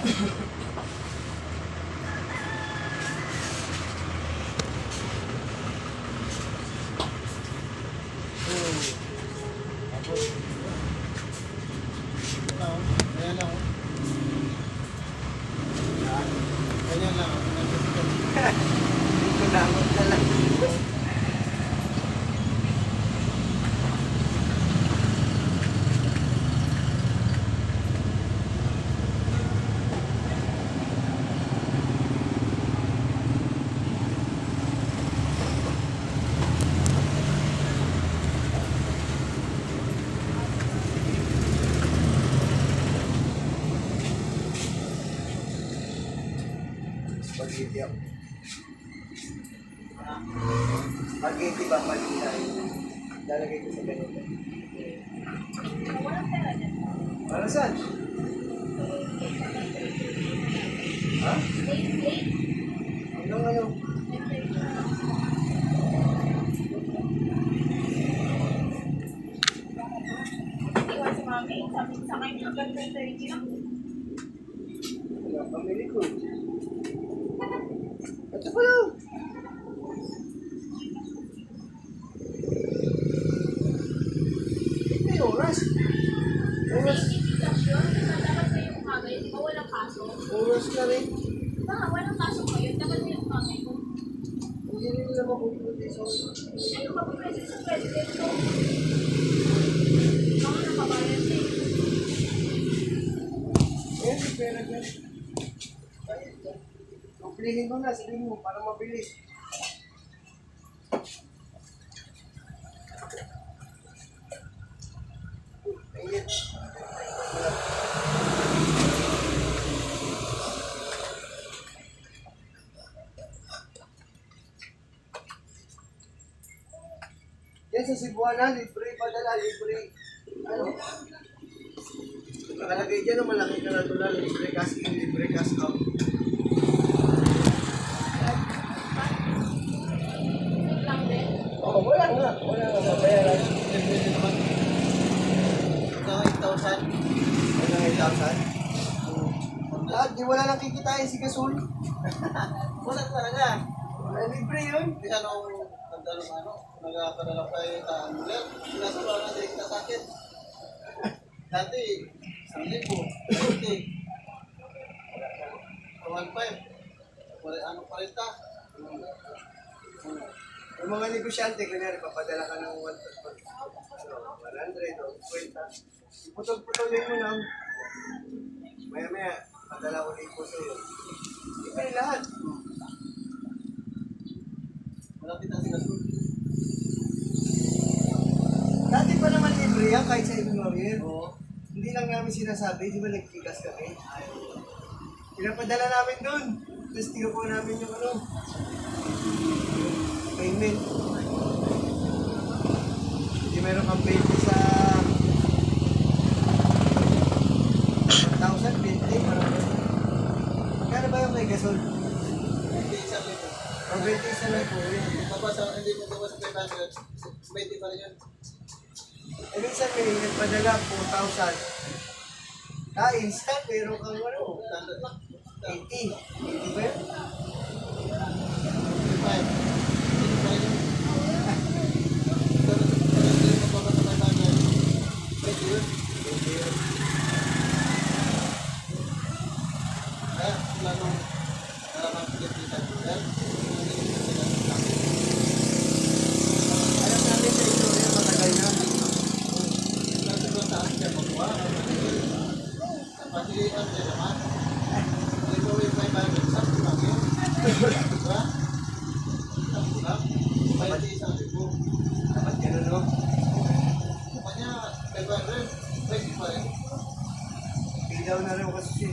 Ayan lang. Ganyan lang. Hindi ko namot na lang. Spaghetti ako. Spaghetti ba malingay? Lalagay ko sa ganito. Para saan? Ha? Hanggang ano? Iwan si mami, sabi sa akin hanggang 10:30 lang. Wala, pamili ko. Ito pa lang. May oras. Oras. Sitwasyon, dapat na yung kamay, di ba walang pasok? Oras na rin. Baka walang pasok ngayon, dapat na yung kamay ko. Hindi rin nila mapupunti sa Ano ka po pwede sa president ko? Baka nakabayad na eh. Ayan, may pera dyan. Bayad dyan. Kumplihin mo na, sabihin mo, para mabilis. Ayan. Yan sa Cebuana, libre padala, libre. Ano? Nakalagay dyan ang malaki na natural, libre cash in, libre cash out. Lang din. Oo, wala nga. Wala nga mabayaran. Pwede naman. Hanggang 8,000. Hanggang 8,000. Lahat, di wala nang kikitain si Gasol. Wala talaga. Libre yun. Hindi ka nung nagkapadala kayo sa anuler. Sinasura na direkta sa akin. Dati, 1,000. 20. 1,500. Ano pa rin ta? Yung mga negosyante, kunyari, papadala ka ng 100 o 20. Iputol-putulin mo lang. Maya-maya, padala ulit po sa'yo. Libre lahat. Malapit na sila school. Dati pa naman libre yan, kahit sa Ignorir. Oo. Hindi lang namin sinasabi, di ba nagkikas kami? Pinapadala namin doon. Tapos tiyo po namin yung ano, payment. Hindi meron kang 20 sa 1,000, 20, parang magkano ba yung may gasol? Hindi isang lito. O 20 isa lang po yun. Tapos hindi mo gawa sa 500, 20 pa rin yun. E minsan may nagpadala 4,000. Instant, meron kang ano, Standard lang. 80. 80 ba yun? 5. Hindi pa rin yun. Pero hindi mo gawa sa 500, 20 yun. Kaya sila nung naramang kita dyan. Alam namin sa ito, yan matagal na. Kasi kung saan siya makuha, pasilitan siya naman. Hindi mo yung 500, sakto lang yun. Diba? Sakto lang. Kaya di isang libo. Dapat ganun, no? Kanya 500, 20 pa rin. Pilaw na rin kasi siya.